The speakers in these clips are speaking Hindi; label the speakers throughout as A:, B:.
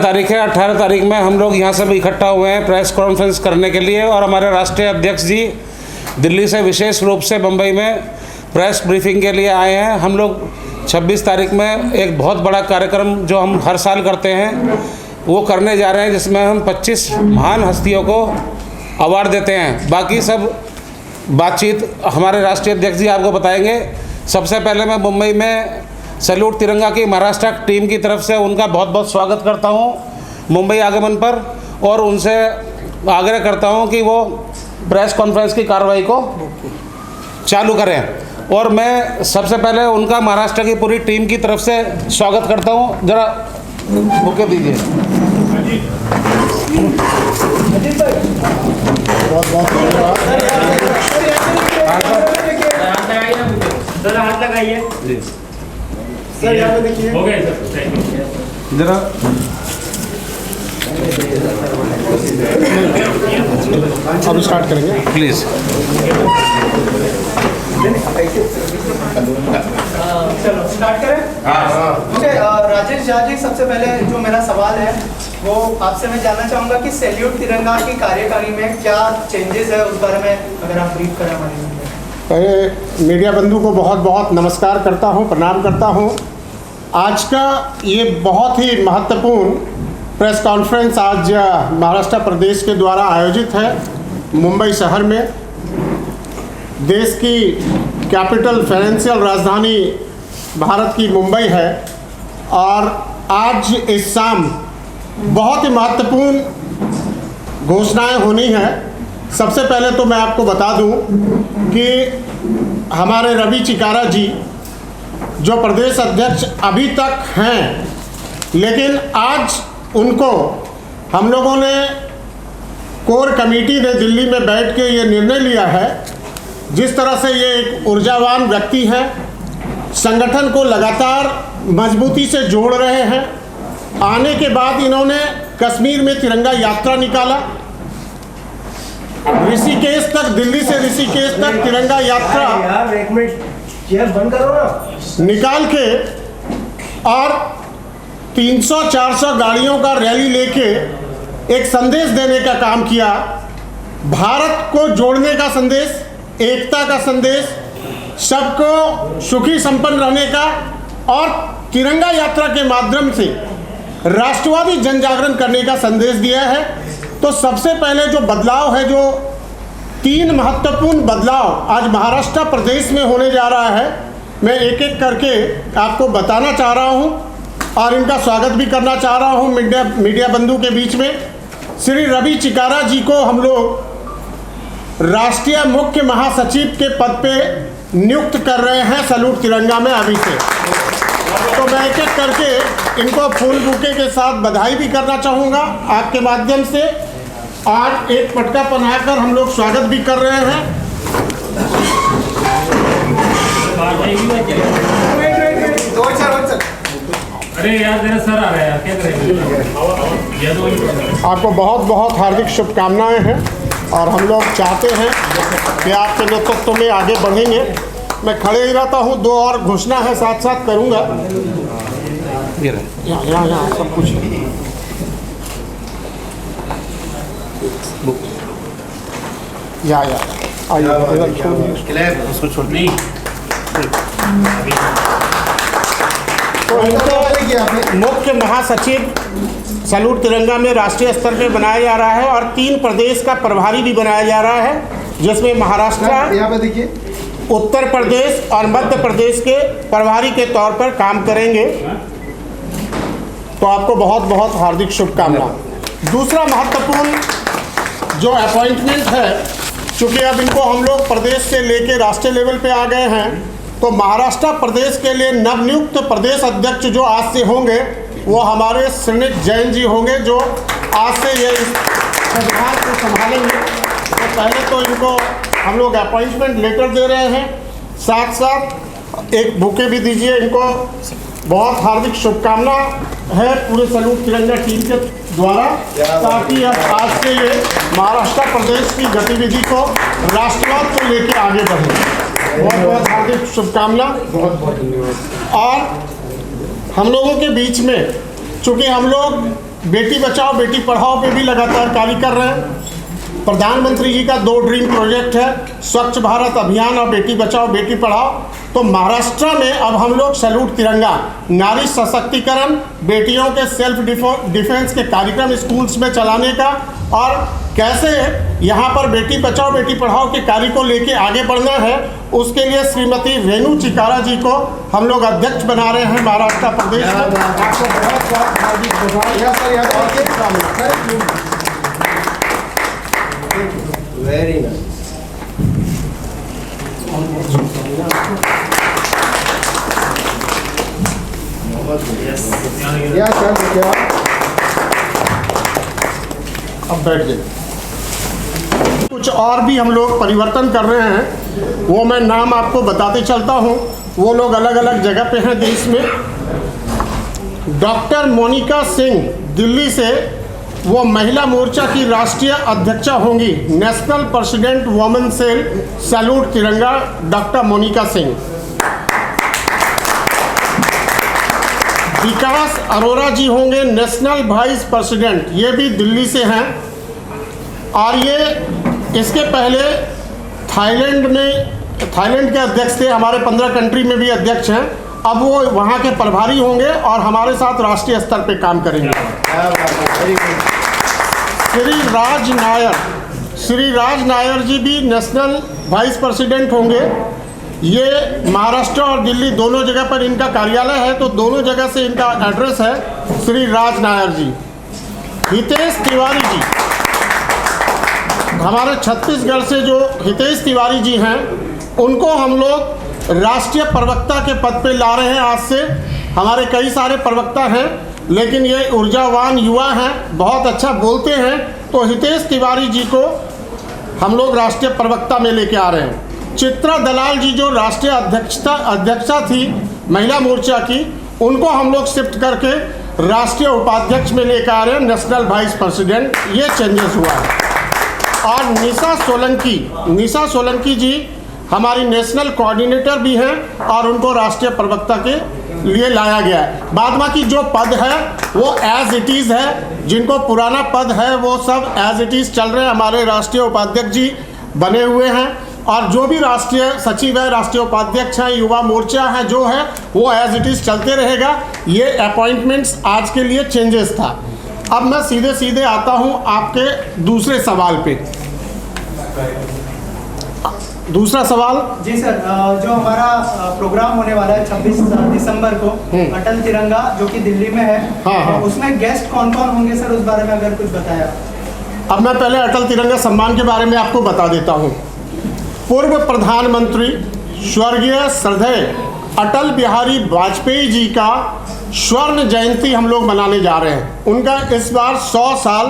A: तारीख है, 18 तारीख में हम लोग यहाँ सब इकट्ठा हुए हैं प्रेस कॉन्फ्रेंस करने के लिए, और हमारे राष्ट्रीय अध्यक्ष जी दिल्ली से विशेष रूप से मुंबई में प्रेस ब्रीफिंग के लिए आए हैं। हम लोग 26 तारीख में एक बहुत बड़ा कार्यक्रम जो हम हर साल करते हैं वो करने जा रहे हैं, जिसमें हम 25 महान हस्तियों को अवार्ड देते हैं। बाकी सब बातचीत हमारे राष्ट्रीय अध्यक्ष जी आपको बताएंगे। सबसे पहले मैं मुंबई में सैल्यूट तिरंगा की महाराष्ट्र टीम की तरफ से उनका बहुत बहुत स्वागत करता हूं मुंबई आगमन पर, और उनसे आग्रह करता हूं कि वो प्रेस कॉन्फ्रेंस की कार्रवाई को चालू करें। और मैं सबसे पहले उनका महाराष्ट्र की पूरी टीम की तरफ से स्वागत करता हूं। जरा बुके दीजिए।
B: सर हाथ लगाइए
C: सर, यहाँ पे देखिए।
B: हो गया सर, थैंक यू।
A: जरा
C: अब स्टार्ट करेंगे
A: प्लीज़।
D: चलो स्टार्ट करें। ओके, राजेश झा जी, सबसे पहले जो मेरा सवाल है वो आपसे मैं जानना चाहूँगा कि सैल्यूट तिरंगा की कार्यकारिणी में क्या चेंजेस है, उस बारे में अगर आप ब्रीफ करें हमारे लिए।
C: पहले मीडिया बंधु को बहुत बहुत नमस्कार करता हूं, प्रणाम करता हूं। आज का ये बहुत ही महत्वपूर्ण प्रेस कॉन्फ्रेंस आज महाराष्ट्र प्रदेश के द्वारा आयोजित है मुंबई शहर में। देश की कैपिटल फाइनेंशियल राजधानी भारत की मुंबई है, और आज इस शाम बहुत ही महत्वपूर्ण घोषणाएं होनी हैं। सबसे पहले तो मैं आपको बता दूं कि हमारे रवि चिकारा जी जो प्रदेश अध्यक्ष अभी तक हैं, लेकिन आज उनको हम लोगों ने कोर कमेटी ने दिल्ली में बैठ के ये निर्णय लिया है, जिस तरह से ये एक ऊर्जावान व्यक्ति हैं, संगठन को लगातार मजबूती से जोड़ रहे हैं। आने के बाद इन्होंने कश्मीर में तिरंगा यात्रा निकाला, ऋषिकेश तक, दिल्ली से ऋषिकेश तक तिरंगा यात्रा
B: यार एक मिनट, चेयर बंद करो ना,
C: निकाल के, और 300-400 गाड़ियों का रैली लेके एक संदेश देने का काम किया। भारत को जोड़ने का संदेश, एकता का संदेश, सबको सुखी संपन्न रहने का, और तिरंगा यात्रा के माध्यम से राष्ट्रवादी जन जागरण करने का संदेश दिया है। तो सबसे पहले जो बदलाव है, जो 3 महत्वपूर्ण बदलाव आज महाराष्ट्र प्रदेश में होने जा रहा है, मैं एक एक करके आपको बताना चाह रहा हूं, और इनका स्वागत भी करना चाह रहा हूं मीडिया बंधु के बीच में। श्री रवि चिकारा जी को हम लोग राष्ट्रीय मुख्य महासचिव के पद पे नियुक्त कर रहे हैं सैल्यूट तिरंगा में अभी से। तो मैं एक एक करके इनको फूल बुके के साथ बधाई भी करना चाहूँगा आपके माध्यम से, और एक पटका पहनाकर हम लोग स्वागत भी कर रहे हैं।
B: अरे यार मेरा सर आ रहा है यार, क्या करेंगे।
C: आपको बहुत बहुत हार्दिक शुभकामनाएं हैं, और हम लोग चाहते हैं कि आपके नेतृत्व में आगे बढ़ेंगे। मैं खड़े ही रहता हूँ, 2 और घोषणा है साथ साथ करूँगा। यहाँ सब कुछ
A: उसको छोड़
B: नहीं
C: तो इनको मुख्य महासचिव सैल्यूट तिरंगा में राष्ट्रीय स्तर पे बनाया जा रहा है, और 3 प्रदेश का प्रभारी भी बनाया जा रहा है, जिसमें महाराष्ट्र,
E: यहाँ पे देखिए,
C: उत्तर प्रदेश और मध्य प्रदेश के प्रभारी के तौर पर काम करेंगे। तो आपको बहुत बहुत हार्दिक शुभकामनाएं। दूसरा महत्वपूर्ण जो अपॉइंटमेंट है, चूँकि अब इनको हम लोग प्रदेश से लेके राष्ट्रीय लेवल पे आ गए हैं, तो महाराष्ट्र प्रदेश के लिए नवनियुक्त प्रदेश अध्यक्ष जो आज से होंगे वो हमारे श्रीनित जैन जी होंगे, जो आज से ये विभाग को संभालेंगे। तो पहले तो इनको हम लोग अपॉइंटमेंट लेटर दे रहे हैं, साथ साथ एक बुके भी दीजिए इनको। बहुत हार्दिक शुभकामना है पूरे सैल्यूट तिरंगा टीम के द्वारा, ताकि अब आज से ये महाराष्ट्र प्रदेश की गतिविधि को राष्ट्रवाद को लेकर आगे बढ़े। बहुत बहुत हार्दिक शुभकामना। बहुत बहुत धन्यवाद। और हम लोगों के बीच में चूँकि हम लोग बेटी बचाओ बेटी पढ़ाओ पे भी लगातार कार्य कर रहे हैं। प्रधानमंत्री जी का 2 ड्रीम प्रोजेक्ट है, स्वच्छ भारत अभियान और बेटी बचाओ बेटी पढ़ाओ। तो महाराष्ट्र में अब हम लोग सैल्यूट तिरंगा, नारी सशक्तिकरण, बेटियों के सेल्फ डिफेंस के कार्यक्रम स्कूल्स में चलाने का और कैसे यहाँ पर बेटी बचाओ बेटी पढ़ाओ के कार्य को लेके आगे बढ़ना है, उसके लिए श्रीमती रेणु चिकारा जी को हम लोग अध्यक्ष बना रहे हैं महाराष्ट्र प्रदेश में। आपको बहुत बहुत हार्दिक बधाई।
D: Very nice.
C: अब बैठ जाइए। कुछ और भी हम लोग परिवर्तन कर रहे हैं, वो मैं नाम आपको बताते चलता हूँ। वो लोग अलग अलग जगह पे हैं देश में। डॉक्टर मोनिका सिंह दिल्ली से वो महिला मोर्चा की राष्ट्रीय अध्यक्षा होंगी, national president women cell salute Tiranga, doctor Monika Singh. Vikas Arora ji होंगे नेशनल वाइस प्रेसिडेंट, ये भी दिल्ली से हैं। और ये इसके पहले थाईलैंड के अध्यक्ष थे, हमारे 15 कंट्री में भी अध्यक्ष हैं। अब वो वहाँ के प्रभारी होंगे और हमारे साथ राष्ट्रीय स्तर पे काम करेंगे। श्री राज नायर जी भी नेशनल वाइस प्रेसिडेंट होंगे। ये महाराष्ट्र और दिल्ली दोनों जगह पर इनका कार्यालय है, तो दोनों जगह से इनका एड्रेस है। श्री राज नायर जी। हितेश तिवारी जी, हमारे छत्तीसगढ़ से जो हितेश तिवारी जी हैं, उनको हम लोग राष्ट्रीय प्रवक्ता के पद पे ला रहे हैं आज से। हमारे कई सारे प्रवक्ता हैं, लेकिन ये ऊर्जावान युवा हैं, बहुत अच्छा बोलते हैं, तो हितेश तिवारी जी को हम लोग राष्ट्रीय प्रवक्ता में लेके आ रहे हैं। चित्रा दलाल जी जो राष्ट्रीय अध्यक्षा थी महिला मोर्चा की, उनको हम लोग शिफ्ट करके राष्ट्रीय उपाध्यक्ष में लेकर आ रहे हैं, नेशनल वाइस प्रेसिडेंट। ये चेंजेस हुआ है। और निशा सोलंकी जी हमारी नेशनल कोऑर्डिनेटर भी हैं और उनको राष्ट्रीय प्रवक्ता के लिए लाया गया है। बाद बाकी जो पद है वो एज इट इज़ है, जिनको पुराना पद है वो सब एज इट इज़ चल रहे हैं। हमारे राष्ट्रीय उपाध्यक्ष जी बने हुए हैं और जो भी राष्ट्रीय सचिव है, राष्ट्रीय उपाध्यक्ष हैं, युवा मोर्चा है, जो है वो एज इट इज़ चलते रहेगा। ये अपॉइंटमेंट्स आज के लिए चेंजेस था। अब मैं सीधे आता हूँ आपके दूसरे सवाल पे। दूसरा सवाल
D: जी सर, जो हमारा प्रोग्राम होने वाला है 26 दिसंबर को अटल तिरंगा, जो कि दिल्ली में है,
C: हाँ।
D: उसमें गेस्ट कौन कौन होंगे सर, उस बारे में अगर कुछ बताया।
C: अब मैं पहले अटल तिरंगा सम्मान के बारे में आपको बता देता हूँ। पूर्व प्रधानमंत्री स्वर्गीय श्रद्धेय अटल बिहारी वाजपेयी जी का स्वर्ण जयंती हम लोग मनाने जा रहे हैं। उनका इस बार 100 साल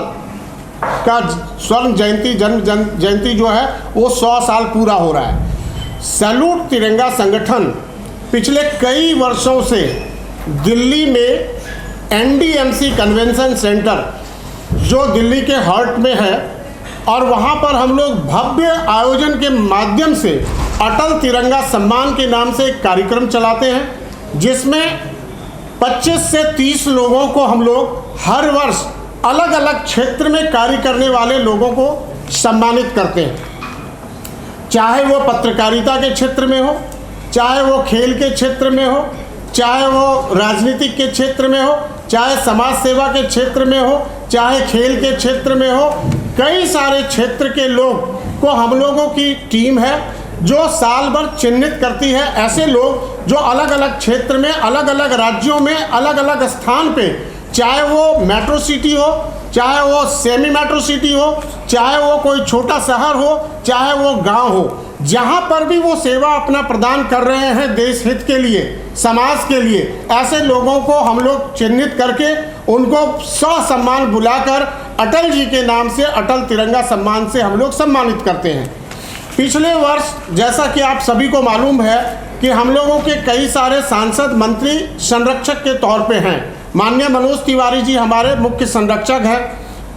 C: का स्वर्ण जयंती, जन्म जयंती जो है वो 100 साल पूरा हो रहा है। सैल्यूट तिरंगा संगठन पिछले कई वर्षों से दिल्ली में NDMC कन्वेंशन सेंटर, जो दिल्ली के हार्ट में है, और वहाँ पर हम लोग भव्य आयोजन के माध्यम से अटल तिरंगा सम्मान के नाम से एक कार्यक्रम चलाते हैं, जिसमें 25 से 30 लोगों को हम लोग हर वर्ष अलग अलग क्षेत्र में कार्य करने वाले लोगों को सम्मानित करते हैं। चाहे वो पत्रकारिता के क्षेत्र में हो, चाहे वो खेल के क्षेत्र में हो, चाहे वो राजनीतिक के क्षेत्र में हो, चाहे समाज सेवा के क्षेत्र में हो, चाहे खेल के क्षेत्र में हो, कई सारे क्षेत्र के लोग को हम लोगों की टीम है जो साल भर चिन्हित करती है ऐसे लोग जो अलग अलग क्षेत्र में, अलग अलग राज्यों में, अलग अलग स्थान पे, चाहे वो मेट्रो सिटी हो, चाहे वो सेमी मेट्रो सिटी हो, चाहे वो कोई छोटा शहर हो, चाहे वो गांव हो, जहां पर भी वो सेवा अपना प्रदान कर रहे हैं देश हित के लिए, समाज के लिए, ऐसे लोगों को हम लोग चिन्हित करके उनको ससम्मान बुलाकर अटल जी के नाम से अटल तिरंगा सम्मान से हम लोग सम्मानित करते हैं। पिछले वर्ष जैसा कि आप सभी को मालूम है कि हम लोगों के कई सारे सांसद, मंत्री संरक्षक के तौर पे हैं। माननीय मनोज तिवारी जी हमारे मुख्य संरक्षक हैं।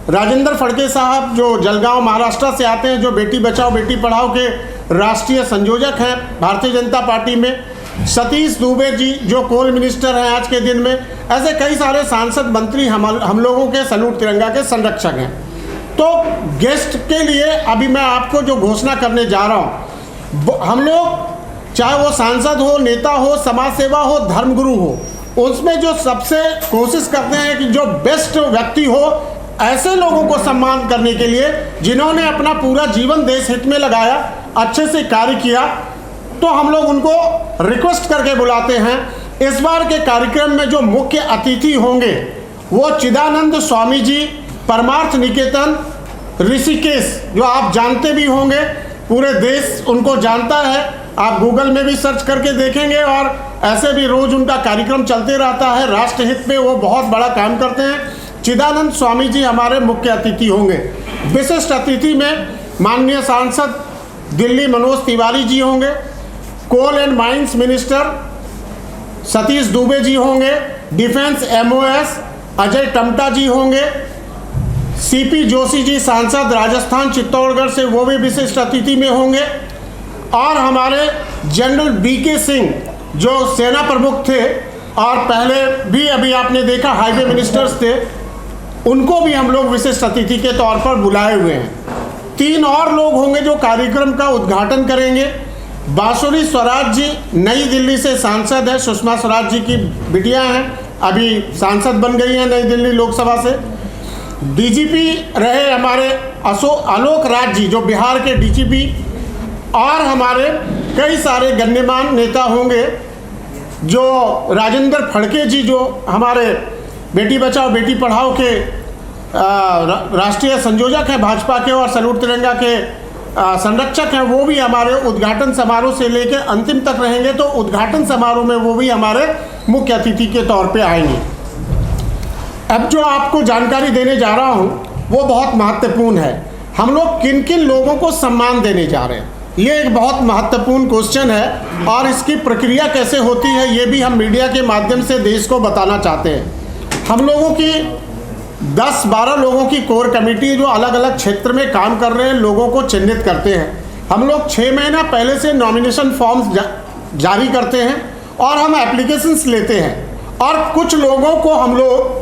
C: राजेंद्र फड़के साहब जो जलगांव महाराष्ट्र से आते हैं, जो बेटी बचाओ बेटी पढ़ाओ के राष्ट्रीय संयोजक हैं भारतीय जनता पार्टी में। सतीश दुबे जी जो कोल मिनिस्टर हैं आज के दिन में, ऐसे कई सारे सांसद मंत्री हम लोगों के सैल्यूट तिरंगा के संरक्षक हैं। तो गेस्ट के लिए अभी मैं आपको जो घोषणा करने जा रहा हूँ, हम लोग चाहे वो सांसद हो, नेता हो, समाज सेवा हो, धर्मगुरु हो, उसमें जो सबसे कोशिश करते हैं कि जो बेस्ट व्यक्ति हो, ऐसे लोगों को सम्मान करने के लिए जिन्होंने अपना पूरा जीवन देश हित में लगाया, अच्छे से कार्य किया, तो हम लोग उनको रिक्वेस्ट करके बुलाते हैं। इस बार के कार्यक्रम में जो मुख्य अतिथि होंगे वो चिदानंद स्वामी जी, परमार्थ निकेतन ऋषिकेश, जो आप जानते भी होंगे, पूरे देश उनको जानता है, आप गूगल में भी सर्च करके देखेंगे और ऐसे भी रोज उनका कार्यक्रम चलते रहता है। राष्ट्रहित में वो बहुत बड़ा काम करते हैं। चिदानंद स्वामी जी हमारे मुख्य अतिथि होंगे। विशिष्ट अतिथि में माननीय सांसद दिल्ली मनोज तिवारी जी होंगे, coal and mines minister Satish Dubey ji होंगे, डिफेंस MOS अजय टमटा जी होंगे, CP जोशी जी सांसद राजस्थान चित्तौड़गढ़ से, वो भी विशिष्ट अतिथि में होंगे, और हमारे जनरल BK सिंह जो सेना प्रमुख थे और पहले भी अभी आपने देखा हाईवे मिनिस्टर्स थे, उनको भी हम लोग विशिष्ट अतिथि के तौर पर बुलाए हुए हैं। 3 और लोग होंगे जो कार्यक्रम का उद्घाटन करेंगे। बांसुरी स्वराज जी नई दिल्ली से सांसद है, सुषमा स्वराज जी की बिटिया हैं, अभी सांसद बन गई हैं नई दिल्ली लोकसभा से। DGP रहे हमारे आलोक राज जी जो बिहार के DGP, और हमारे कई सारे गण्यमान नेता होंगे, जो राजेंद्र फड़के जी जो हमारे बेटी बचाओ बेटी पढ़ाओ के राष्ट्रीय संयोजक हैं भाजपा के और सैल्यूट तिरंगा के संरक्षक हैं, वो भी हमारे उद्घाटन समारोह से लेकर अंतिम तक रहेंगे। तो उद्घाटन समारोह में वो भी हमारे मुख्य अतिथि के तौर पे आएंगे। अब जो आपको जानकारी देने जा रहा हूँ वो बहुत महत्वपूर्ण है। हम लोग किन किन लोगों को सम्मान देने जा रहे हैं, ये एक बहुत महत्वपूर्ण क्वेश्चन है, और इसकी प्रक्रिया कैसे होती है ये भी हम मीडिया के माध्यम से देश को बताना चाहते हैं। हम लोगों की 10-12 लोगों की कोर कमेटी जो अलग अलग क्षेत्र में काम कर रहे हैं लोगों को चिन्हित करते हैं। हम लोग 6 महीना पहले से नॉमिनेशन फॉर्म्स जारी करते हैं और हम एप्लीकेशंस लेते हैं, और कुछ लोगों को हम लोग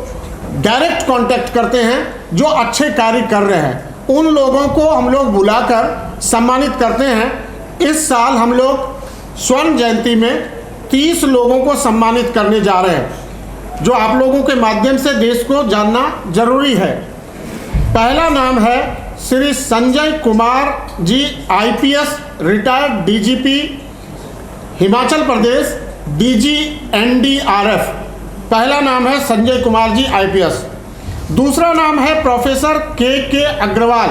C: डायरेक्ट कांटेक्ट करते हैं जो अच्छे कार्य कर रहे हैं, उन लोगों को हम लोग बुलाकर सम्मानित करते हैं। इस साल हम लोग स्वर्ण जयंती में 30 लोगों को सम्मानित करने जा रहे हैं, जो आप लोगों के माध्यम से देश को जानना जरूरी है। पहला नाम है Shri Sanjay Kumar ji, IPS retired DGP Himachal Pradesh, DG NDRF। पहला नाम है संजय कुमार जी, IPS। दूसरा नाम है professor K Agarwal,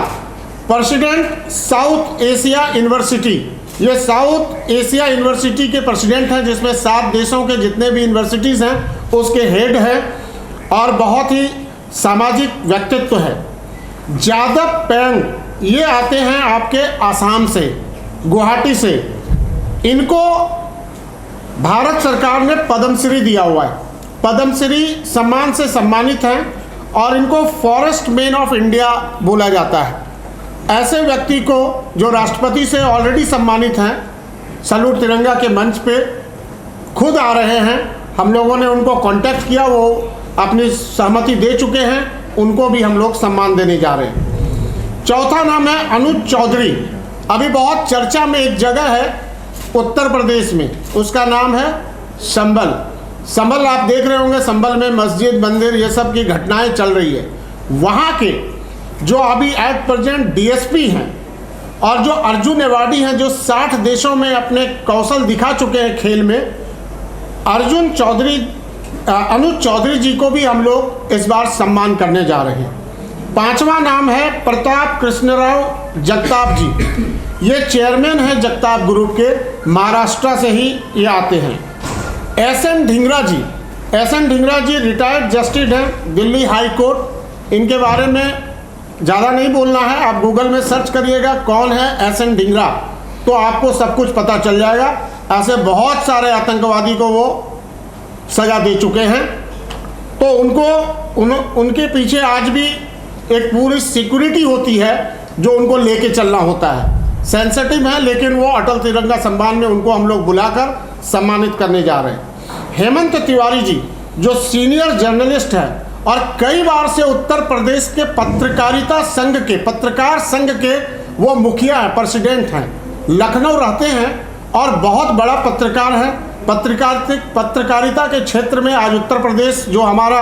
C: president South Asia University. ये साउथ एशिया यूनिवर्सिटी के प्रेसिडेंट हैं, जिसमें 7 देशों के जितने भी यूनिवर्सिटीज़ हैं उसके हेड हैं, और बहुत ही सामाजिक व्यक्तित्व है। जादव पेंग, ये आते हैं आपके आसाम से, गुवाहाटी से। इनको भारत सरकार ने पद्मश्री दिया हुआ है, पद्मश्री सम्मान से सम्मानित हैं, और इनको फॉरेस्ट मैन ऑफ इंडिया बोला जाता है। ऐसे व्यक्ति को जो राष्ट्रपति से ऑलरेडी सम्मानित हैं, सैल्यूट तिरंगा के मंच पे खुद आ रहे हैं। हम लोगों ने उनको कांटेक्ट किया, वो अपनी सहमति दे चुके हैं, उनको भी हम लोग सम्मान देने जा रहे हैं। चौथा नाम है अनुज चौधरी। अभी बहुत चर्चा में एक जगह है उत्तर प्रदेश में, उसका नाम है संभल। संभल आप देख रहे होंगे, संभल में मस्जिद मंदिर ये सब की घटनाएं चल रही है। वहाँ के जो अभी एट प्रेजेंट DSP हैं और जो अर्जुन अवार्डी हैं, जो 60 देशों में अपने कौशल दिखा चुके हैं खेल में, अनुज चौधरी जी को भी हम लोग इस बार सम्मान करने जा रहे हैं। 5वां नाम है प्रताप कृष्णराव जगताप जी। ये चेयरमैन हैं जगताप ग्रुप के, महाराष्ट्र से ही ये आते हैं। SN ढींगरा जी रिटायर्ड जस्टिस हैं दिल्ली हाई कोर्ट। इनके बारे में ज़्यादा नहीं बोलना है, आप गूगल में सर्च करिएगा कौन है SN ढींगरा, तो आपको सब कुछ पता चल जाएगा। ऐसे बहुत सारे आतंकवादी को वो सजा दे चुके हैं, तो उनके पीछे आज भी एक पूरी सिक्योरिटी होती है जो उनको लेके चलना होता है। सेंसिटिव हैं, लेकिन वो अटल तिरंगा सम्मान में उनको हम लोग बुलाकर सम्मानित करने जा रहे हैं। हेमंत तिवारी जी जो सीनियर जर्नलिस्ट हैं और कई बार से उत्तर प्रदेश के पत्रकार संघ के वो मुखिया हैं, प्रेसिडेंट हैं, लखनऊ रहते हैं और बहुत बड़ा पत्रकार हैं। पत्रकारिता के क्षेत्र में आज उत्तर प्रदेश जो हमारा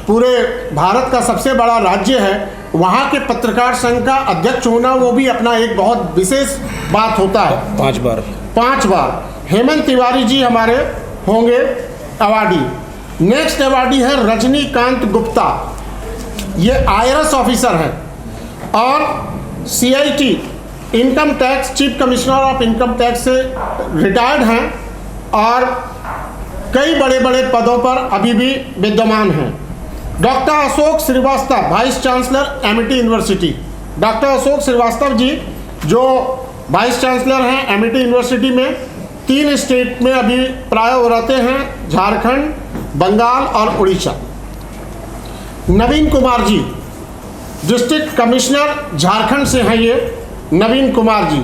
C: पूरे भारत का सबसे बड़ा राज्य है, वहाँ के पत्रकार संघ का अध्यक्ष होना वो भी अपना एक बहुत विशेष बात होता है। 5 बार हेमंत तिवारी जी हमारे होंगे अवार्डी। नेक्स्ट अवार्डी है रजनीकांत गुप्ता, ये IRS ऑफिसर हैं और CIT income tax chief commissioner of income tax से रिटायर्ड हैं और कई बड़े बड़े पदों पर अभी भी विद्यमान हैं। Doctor Ashok Srivastava vice chancellor Amity university. Doctor Ashok Srivastava ji जो वाइस चांसलर हैं एमिटी यूनिवर्सिटी में, 3 स्टेट में अभी प्राय वो रहते हैं, झारखंड, बंगाल और उड़ीसा। नवीन कुमार जी डिस्ट्रिक्ट कमिश्नर झारखंड से हैं ये नवीन कुमार जी।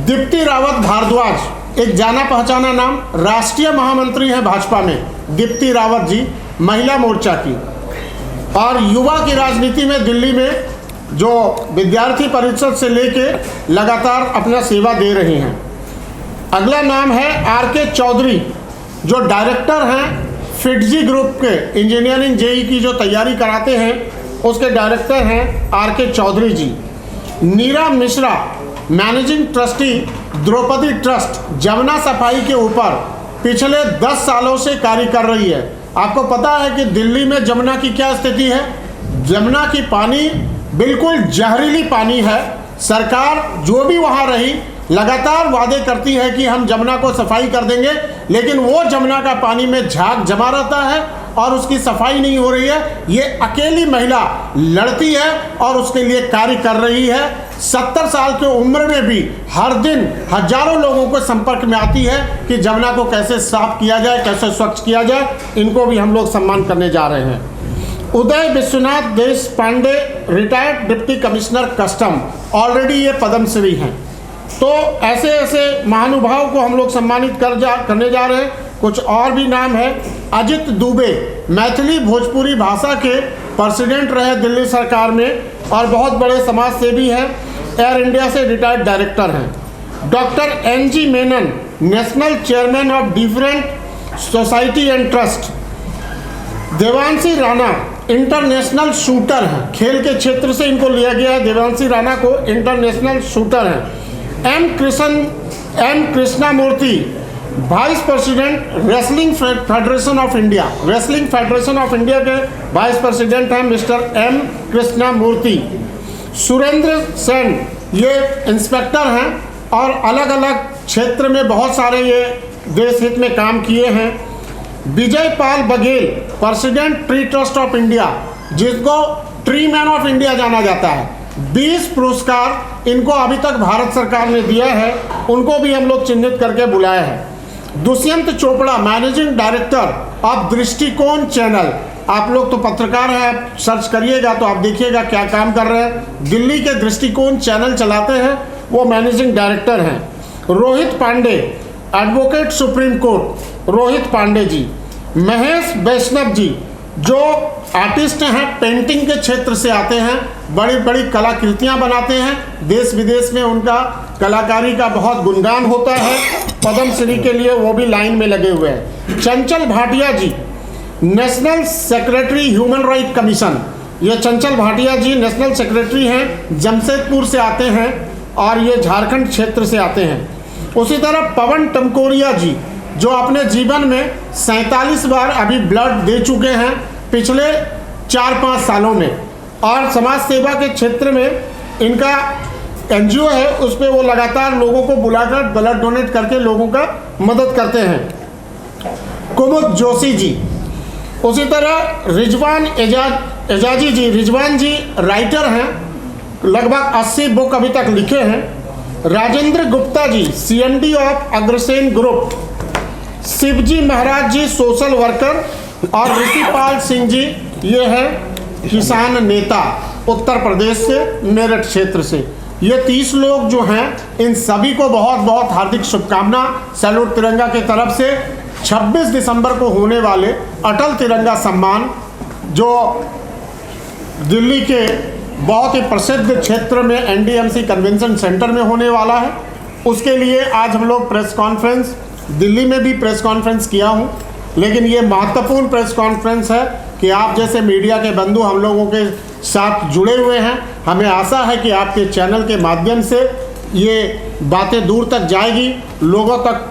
C: दीप्ति रावत भारद्वाज एक जाना पहचाना नाम, राष्ट्रीय महामंत्री हैं भाजपा में दीप्ति रावत जी, महिला मोर्चा की, और युवा की राजनीति में दिल्ली में जो विद्यार्थी परिषद से लेके लगातार अपना सेवा दे रही हैं। अगला नाम है RK चौधरी जो डायरेक्टर हैं फिटजी ग्रुप के, इंजीनियरिंग JEE की जो तैयारी कराते हैं उसके डायरेक्टर हैं RK Chaudhary ji. Neera Mishra managing trustee Draupadi trust Jamuna सफाई के ऊपर पिछले 10 सालों से कार्य कर रही है। आपको पता है कि दिल्ली में जमुना की क्या स्थिति है? जमुना की पानी बिल्कुल जहरीली पानी है। सरकार जो भी वहाँ रही लगातार वादे करती है कि हम जमुना को सफाई कर देंगे, लेकिन वो जमुना का पानी में झाग जमा रहता है और उसकी सफाई नहीं हो रही है। ये अकेली महिला लड़ती है और उसके लिए कार्य कर रही है। 70 साल की उम्र में भी हर दिन हजारों लोगों को संपर्क में आती है कि जमुना को कैसे साफ किया जाए, कैसे स्वच्छ किया जाए। इनको भी हम लोग सम्मान करने जा रहे हैं। Uday Vishwanath Deshpande retired deputy commissioner custom, already ये पद्मश्री हैं। तो ऐसे ऐसे महानुभाव को हम लोग सम्मानित करने जा रहे हैं। कुछ और भी नाम है। अजित दुबे मैथिली भोजपुरी भाषा के प्रेसिडेंट रहे दिल्ली सरकार में और बहुत बड़े समाज सेवी हैं, एयर इंडिया से रिटायर्ड डायरेक्टर हैं। Doctor NG Menon national chairman of different society and trust. Devanshi Rana international shooter हैं, खेल के क्षेत्र से इनको लिया गया है। देवांशी राणा को इंटरनेशनल शूटर हैं। M Krishnamurthy vice president wrestling federation of India, wrestling federation of India के वाइस प्रेसिडेंट हैं मिस्टर M कृष्णामूर्ति। सुरेंद्र सेन ये इंस्पेक्टर हैं और अलग अलग क्षेत्र में बहुत सारे ये देश हित में काम किए हैं। Vijay Pal Baghel president tree trust of India, जिसको ट्री मैन ऑफ इंडिया जाना जाता है। 20 पुरस्कार इनको अभी तक भारत सरकार ने दिया है, उनको भी हम लोग चिन्हित करके बुलाए हैं। Dushyant Chopra managing director of दृष्टिकोण चैनल। आप लोग तो पत्रकार हैं, आप सर्च करिएगा तो आप देखिएगा क्या काम कर रहे हैं। दिल्ली के दृष्टिकोण चैनल चलाते हैं, वो मैनेजिंग डायरेक्टर हैं। Rohit Pandey advocate supreme court, Rohit Pandey ji. Mahesh Vaishnav ji जो आर्टिस्ट हैं, पेंटिंग के क्षेत्र से आते हैं, बड़ी बड़ी कलाकृतियां बनाते हैं, देश विदेश में उनका कलाकारी का बहुत गुणगान होता है। पद्मश्री के लिए वो भी लाइन में लगे हुए हैं। Chanchal Bhatia ji national secretary human right commission, ये चंचल भाटिया जी नेशनल सेक्रेटरी हैं, जमशेदपुर से आते हैं और ये झारखंड क्षेत्र से आते हैं। उसी तरह पवन टमकोरिया जी जो अपने जीवन में 47 बार अभी ब्लड दे चुके हैं पिछले 4-5 सालों में, और समाज सेवा के क्षेत्र में इनका NGO है, उस पर वो लगातार लोगों को बुलाकर ब्लड डोनेट करके लोगों का मदद करते हैं। कुमुद जोशी जी। उसी तरह रिजवान एजाजी जी, रिजवान जी राइटर हैं, लगभग 80 बुक अभी तक लिखे हैं। Rajendra Gupta ji CMD of Agrasen group. Shivji Maharaj ji social worker और ऋषिपाल सिंह जी ये हैं किसान नेता, उत्तर प्रदेश से, मेरठ क्षेत्र से। ये 30 लोग जो हैं, इन सभी को बहुत बहुत हार्दिक शुभकामना सैल्यूट तिरंगा के तरफ से। 26 दिसंबर को होने वाले अटल तिरंगा सम्मान जो दिल्ली के बहुत ही प्रसिद्ध क्षेत्र में एनडीएमसी कन्वेंशन सेंटर में होने वाला है, उसके लिए आज हम लोग प्रेस कॉन्फ्रेंस, दिल्ली में भी प्रेस कॉन्फ्रेंस किया हूँ, लेकिन ये महत्वपूर्ण प्रेस कॉन्फ्रेंस है कि आप जैसे मीडिया के बंधु हम लोगों के साथ जुड़े हुए हैं। हमें आशा है कि आपके चैनल के माध्यम से ये बातें दूर तक जाएगी, लोगों तक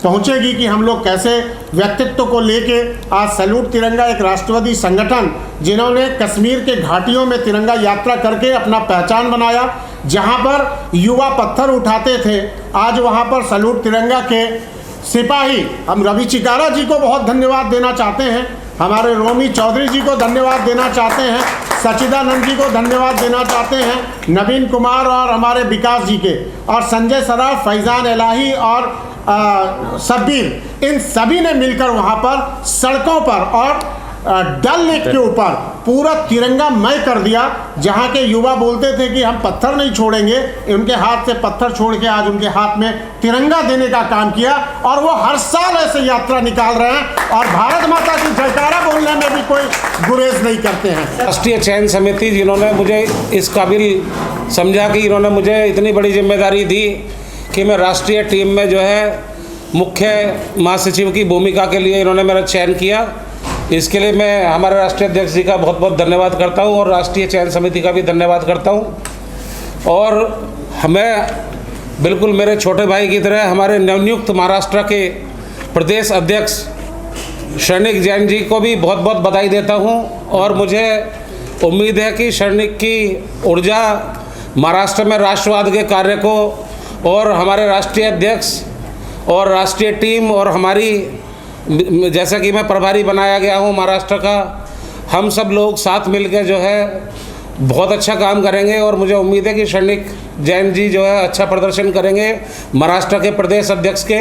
C: पहुंचेगी कि हम लोग कैसे व्यक्तित्व को लेके आज सैल्यूट तिरंगा एक राष्ट्रवादी संगठन जिन्होंने कश्मीर के घाटियों में तिरंगा यात्रा करके अपना पहचान बनाया, जहां पर युवा पत्थर उठाते थे, आज वहां पर सैल्यूट तिरंगा के सिपाही हम रवि चिकारा जी को बहुत धन्यवाद देना चाहते हैं, हमारे रोमी चौधरी जी को धन्यवाद देना चाहते हैं, सचिदानंद जी को धन्यवाद देना चाहते हैं, नवीन कुमार और हमारे विकास जी के, और संजय सराफ, फैजान इलाही और शब्बीर, इन सभी ने मिलकर वहाँ पर सड़कों पर और डल लेक के ऊपर पूरा तिरंगामय कर दिया। जहाँ के युवा बोलते थे कि हम पत्थर नहीं छोड़ेंगे, उनके हाथ से पत्थर छोड़ के आज उनके हाथ में तिरंगा देने का काम किया, और वो हर साल ऐसे यात्रा निकाल रहे हैं और भारत माता की जयकारा बोलने में भी कोई गुरेज नहीं करते हैं।
A: राष्ट्रीय चयन समिति जिन्होंने मुझे इस काबिल समझा कि इन्होंने मुझे इतनी बड़ी जिम्मेदारी दी कि मैं राष्ट्रीय टीम में जो है मुख्य महासचिव की भूमिका के लिए इन्होंने मेरा चयन किया, इसके लिए मैं हमारे राष्ट्रीय अध्यक्ष जी का बहुत बहुत धन्यवाद करता हूं और राष्ट्रीय चयन समिति का भी धन्यवाद करता हूं। और हमें बिल्कुल मेरे छोटे भाई की तरह हमारे नवनियुक्त महाराष्ट्र के प्रदेश अध्यक्ष शरणिक जैन जी को भी बहुत बहुत बधाई देता हूं, और मुझे उम्मीद है कि शरणिक की ऊर्जा महाराष्ट्र में राष्ट्रवाद के कार्य को और हमारे राष्ट्रीय अध्यक्ष और राष्ट्रीय टीम और हमारी, जैसा कि मैं प्रभारी बनाया गया हूँ महाराष्ट्र का, हम सब लोग साथ मिलकर जो है बहुत अच्छा काम करेंगे, और मुझे उम्मीद है कि शरणिक जैन जी जो है अच्छा प्रदर्शन करेंगे महाराष्ट्र के प्रदेश अध्यक्ष के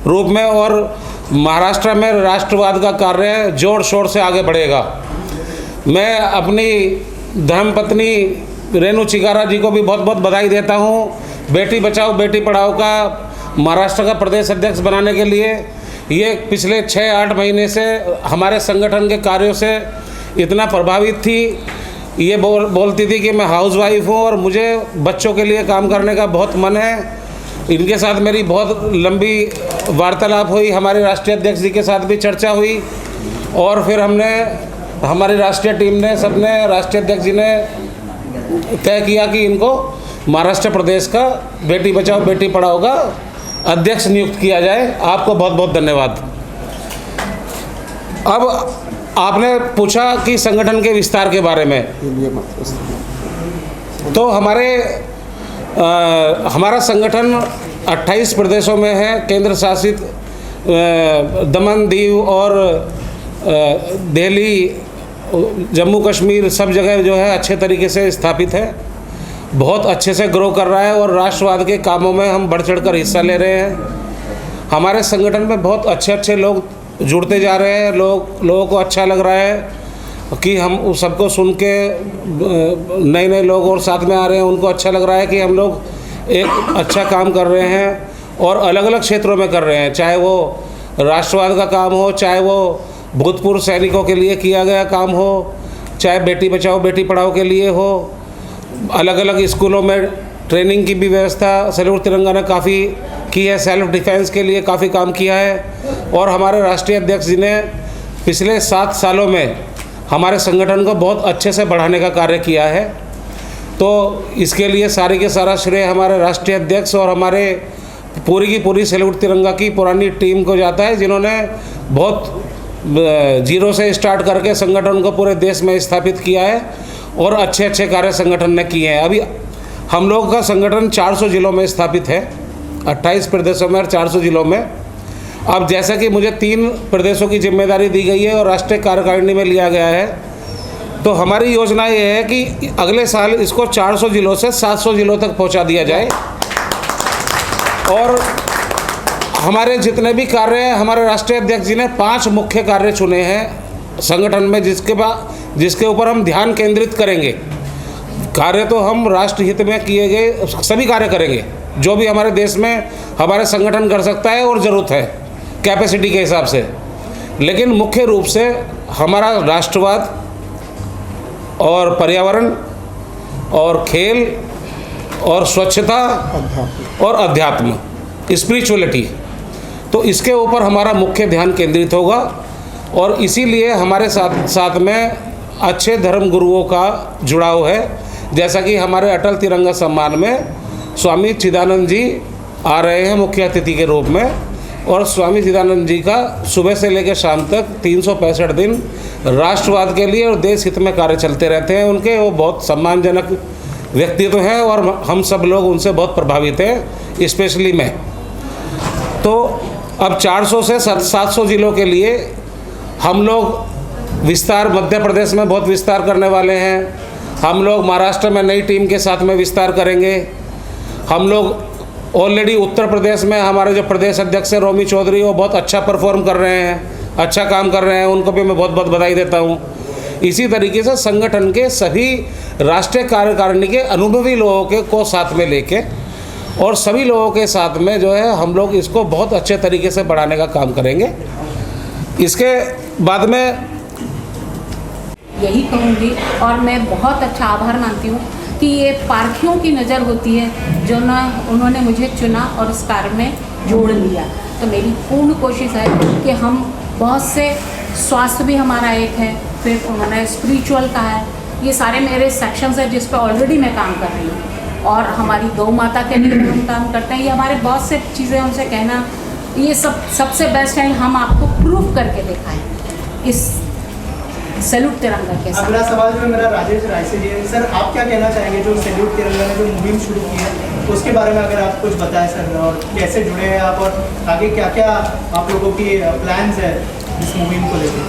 A: रूप में, और महाराष्ट्र में राष्ट्रवाद का कार्य जोर शोर से आगे बढ़ेगा। मैं अपनी धर्मपत्नी रेणु चिकारा जी को भी बहुत बहुत बधाई देता हूँ, बेटी बचाओ बेटी पढ़ाओ का महाराष्ट्र का प्रदेश अध्यक्ष बनाने के लिए। ये पिछले 6-8 महीने से हमारे संगठन के कार्यों से इतना प्रभावित थी, ये बोलती थी कि मैं हाउसवाइफ हूँ और मुझे बच्चों के लिए काम करने का बहुत मन है। इनके साथ मेरी बहुत लंबी वार्तालाप हुई, हमारे राष्ट्रीय अध्यक्ष जी के साथ भी चर्चा हुई, और फिर हमने, हमारी राष्ट्रीय टीम ने, सबने, राष्ट्रीय अध्यक्ष जी ने तय किया कि इनको महाराष्ट्र प्रदेश का बेटी बचाओ बेटी पढ़ाओ का अध्यक्ष नियुक्त किया जाए। आपको बहुत बहुत धन्यवाद। अब आपने पूछा कि संगठन के विस्तार के बारे में, तो हमारा संगठन 28 प्रदेशों में है, केंद्र शासित दमन, दीव और दिल्ली, जम्मू कश्मीर, सब जगह जो है अच्छे तरीके से स्थापित है, बहुत अच्छे से ग्रो कर रहा है, और राष्ट्रवाद के कामों में हम बढ़ चढ़ कर हिस्सा ले रहे हैं। हमारे संगठन में बहुत अच्छे अच्छे लोग जुड़ते जा रहे हैं, लोगों को अच्छा लग रहा है कि हम सबको सुन के नए नए लोग और साथ में आ रहे हैं, उनको अच्छा लग रहा है कि हम लोग एक अच्छा काम कर रहे हैं और अलग अलग क्षेत्रों में कर रहे हैं, चाहे वो राष्ट्रवाद का काम हो, चाहे वो भूतपूर्व सैनिकों के लिए किया गया काम हो, चाहे बेटी बचाओ बेटी पढ़ाओ के लिए हो, अलग अलग स्कूलों में ट्रेनिंग की भी व्यवस्था सैल्यूट तिरंगा ने काफ़ी की है, सेल्फ डिफेंस के लिए काफ़ी काम किया है, और हमारे राष्ट्रीय अध्यक्ष जी ने पिछले 7 सालों में हमारे संगठन को बहुत अच्छे से बढ़ाने का कार्य किया है। तो इसके लिए सारे के सारा श्रेय हमारे राष्ट्रीय अध्यक्ष और हमारे पूरी की पूरी सैल्यूट तिरंगा की पुरानी टीम को जाता है, जिन्होंने बहुत जीरो से स्टार्ट करके संगठन को पूरे देश में स्थापित किया है और अच्छे अच्छे कार्य संगठन ने किए हैं। अभी हम लोग का संगठन 400 जिलों में स्थापित है, 28 प्रदेशों में और 400 जिलों में। अब जैसा कि मुझे 3 प्रदेशों की जिम्मेदारी दी गई है और राष्ट्रीय कार्यकारिणी में लिया गया है, तो हमारी योजना ये है कि अगले साल इसको 400 जिलों से 700 जिलों तक पहुंचा दिया जाए। और हमारे जितने भी कार्य हैं, हमारे राष्ट्रीय अध्यक्ष जी ने 5 मुख्य कार्य चुने हैं संगठन में, जिसके ऊपर हम ध्यान केंद्रित करेंगे। कार्य तो हम राष्ट्र हित में किए गए सभी कार्य करेंगे जो भी हमारे देश में हमारे संगठन कर सकता है और ज़रूरत है कैपेसिटी के हिसाब से। लेकिन मुख्य रूप से हमारा राष्ट्रवाद और पर्यावरण और खेल और स्वच्छता और अध्यात्म, स्पिरिचुअलिटी, तो इसके ऊपर हमारा मुख्य ध्यान केंद्रित होगा। और इसीलिए हमारे साथ में अच्छे धर्म गुरुओं का जुड़ाव है। जैसा कि हमारे अटल तिरंगा सम्मान में स्वामी चिदानंद जी आ रहे हैं मुख्य अतिथि के रूप में, और स्वामी चिदानंद जी का सुबह से लेकर शाम तक 365 दिन राष्ट्रवाद के लिए और देश हित में कार्य चलते रहते हैं उनके। वो बहुत सम्मानजनक व्यक्तित्व हैं और हम सब लोग उनसे बहुत प्रभावित हैं, स्पेशली मैं। तो अब 400 से 700 जिलों के लिए हम लोग विस्तार, मध्य प्रदेश में बहुत विस्तार करने वाले हैं। हम लोग महाराष्ट्र में नई टीम के साथ में विस्तार करेंगे। हम लोग ऑलरेडी उत्तर प्रदेश में हमारे जो प्रदेश अध्यक्ष हैं रोमी चौधरी, वो बहुत अच्छा परफॉर्म कर रहे हैं, अच्छा काम कर रहे हैं, उनको भी मैं बहुत बहुत बधाई देता हूँ। इसी तरीके से संगठन के सभी राष्ट्रीय कार्यकारिणी के अनुभवी लोगों को साथ में लेके और सभी लोगों के साथ में जो है हम लोग इसको बहुत अच्छे तरीके से बढ़ाने का काम करेंगे। इसके बाद में
E: यही कहूँगी, और मैं बहुत अच्छा आभार मानती हूँ कि ये पारखियों की नज़र होती है जो ना उन्होंने मुझे चुना और इस कार्य में जोड़ लिया। तो मेरी पूर्ण कोशिश है कि हम बहुत से, स्वास्थ्य भी हमारा एक है, फिर उन्होंने स्पिरिचुअल का है, ये सारे मेरे सेक्शंस हैं जिस पर ऑलरेडी मैं काम कर रही हूँ। और हमारी गौ माता के लिए हम काम करते हैं, ये हमारे बहुत से चीज़ें उनसे कहना, ये सबसे बेस्ट है। हम आपको प्रूफ करके दिखाएं इस सैल्यूट तिरंगा के साथ।
D: अगला सवाल जो मेरा राजेश राय से है, सर आप क्या कहना चाहेंगे जो सैल्यूट तिरंगा ने जो मुहिम शुरू की है उसके बारे में अगर आप कुछ बताएं सर, और कैसे जुड़े हैं आप और आगे क्या क्या आप लोगों की प्लान्स है इस मुहिम को लेकर?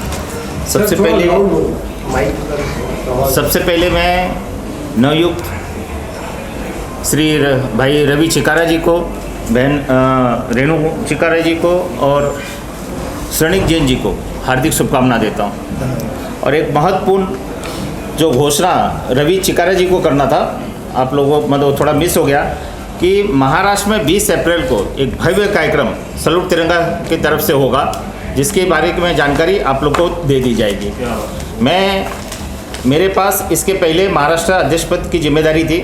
F: सबसे पहले मैं नवयुक्त श्री भाई रवि चिकारा जी को, बहन रेणु चिकारा जी को और श्रणिक जैन जी को हार्दिक शुभकामना देता हूँ। और एक महत्वपूर्ण जो घोषणा रवि चिकारा जी को करना था, आप लोगों को मतलब थोड़ा मिस हो गया कि महाराष्ट्र में 20 अप्रैल को एक भव्य कार्यक्रम सैल्यूट तिरंगा की तरफ से होगा, जिसके बारे में जानकारी आप लोग को दे दी जाएगी। मेरे पास इसके पहले महाराष्ट्र अध्यक्ष पद की जिम्मेदारी थी,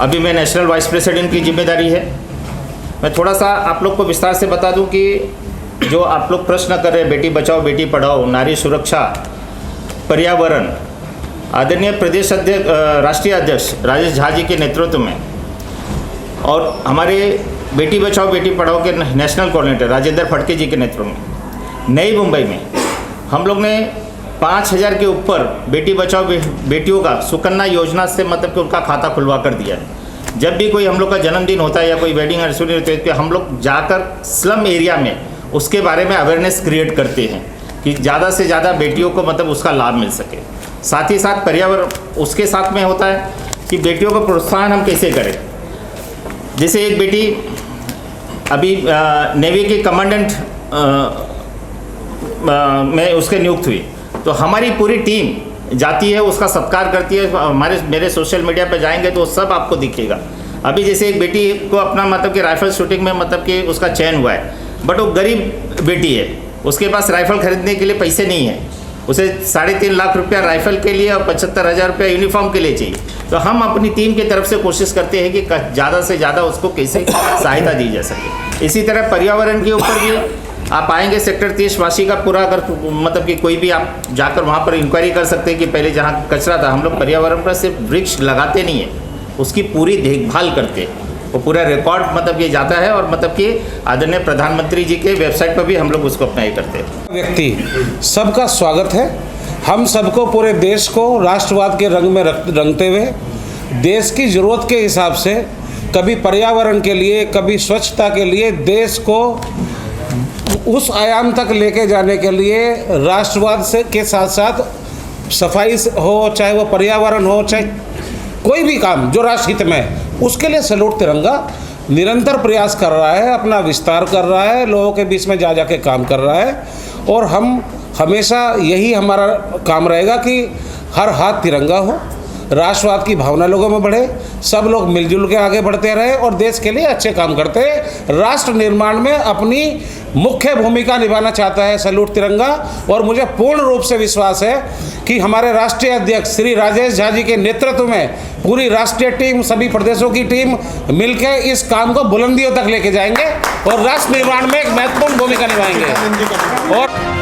F: अभी मैं नेशनल वाइस प्रेसिडेंट की जिम्मेदारी है। मैं थोड़ा सा आप लोग को विस्तार से बता दूं कि जो आप लोग प्रश्न कर रहे हैं, बेटी बचाओ बेटी पढ़ाओ, नारी सुरक्षा, पर्यावरण, आदरणीय प्रदेश अध्यक्ष राष्ट्रीय अध्यक्ष राजेश झा जी के नेतृत्व में और हमारे बेटी बचाओ बेटी पढ़ाओ के नेशनल कोऑर्डिनेटर राजेंद्र फटके जी के नेतृत्व में नई मुंबई में हम लोग ने 5000 के ऊपर बेटी बचाओ बेटियों का सुकन्या योजना से मतलब कि उनका खाता खुलवा कर दिया है। जब भी कोई हम लोग का जन्मदिन होता है या कोई वेडिंग एनिवर्सरी होती है तो हम लोग जाकर स्लम एरिया में उसके बारे में अवेयरनेस क्रिएट करते हैं कि ज़्यादा से ज़्यादा बेटियों को मतलब उसका लाभ मिल सके। साथ ही साथ पर्यावरण उसके साथ में होता है कि बेटियों को प्रोत्साहन हम कैसे करें। जैसे एक बेटी अभी नेवी के कमांडेंट में उसके नियुक्त हुई, तो हमारी पूरी टीम जाती है, उसका सत्कार करती है। मेरे सोशल मीडिया पर जाएंगे तो सब आपको दिखेगा। अभी जैसे एक बेटी को अपना मतलब कि राइफल शूटिंग में मतलब कि उसका चयन हुआ है, बट वो गरीब बेटी है, उसके पास राइफल खरीदने के लिए पैसे नहीं है, उसे 3.5 लाख रुपया राइफल के लिए और 75,000 रुपया यूनिफॉर्म के लिए चाहिए। तो हम अपनी टीम की तरफ से कोशिश करते हैं कि ज़्यादा से ज़्यादा उसको कैसे सहायता दी जा सके। इसी तरह पर्यावरण के ऊपर भी आप आएंगे सेक्टर 30 वाशी का पूरा अगर मतलब कि कोई भी आप जाकर वहाँ पर इंक्वायरी कर सकते हैं कि पहले जहाँ कचरा था, हम लोग पर्यावरण पर सिर्फ वृक्ष लगाते नहीं हैं, उसकी पूरी देखभाल करते हैं। वो पूरा रिकॉर्ड मतलब ये जाता है और मतलब कि आदरणीय प्रधानमंत्री जी के वेबसाइट पर भी हम लोग उसको अपना ये करते हैं।
A: व्यक्ति सबका स्वागत है। हम सबको, पूरे देश को राष्ट्रवाद के रंग में रंगते हुए देश की ज़रूरत के हिसाब से कभी पर्यावरण के लिए, कभी स्वच्छता के लिए, देश को उस आयाम तक लेके जाने के लिए राष्ट्रवाद से के साथ साथ सफाई हो, चाहे वो पर्यावरण हो, चाहे कोई भी काम जो राष्ट्रहित में है, उसके लिए सैल्यूट तिरंगा निरंतर प्रयास कर रहा है, अपना विस्तार कर रहा है, लोगों के बीच में जा के काम कर रहा है। और हम हमेशा यही हमारा काम रहेगा कि हर हाथ तिरंगा हो, राष्ट्रवाद की भावना लोगों में बढ़े, सब लोग मिलजुल के आगे बढ़ते रहे और देश के लिए अच्छे काम करते, राष्ट्र निर्माण में अपनी मुख्य भूमिका निभाना चाहता है सैल्यूट तिरंगा। और मुझे पूर्ण रूप से विश्वास है कि हमारे राष्ट्रीय अध्यक्ष श्री राजेश झा जी के नेतृत्व में पूरी राष्ट्रीय टीम, सभी प्रदेशों की टीम मिलकर इस काम को बुलंदियों तक लेके जाएंगे और राष्ट्र निर्माण में एक महत्वपूर्ण भूमिका निभाएंगे। और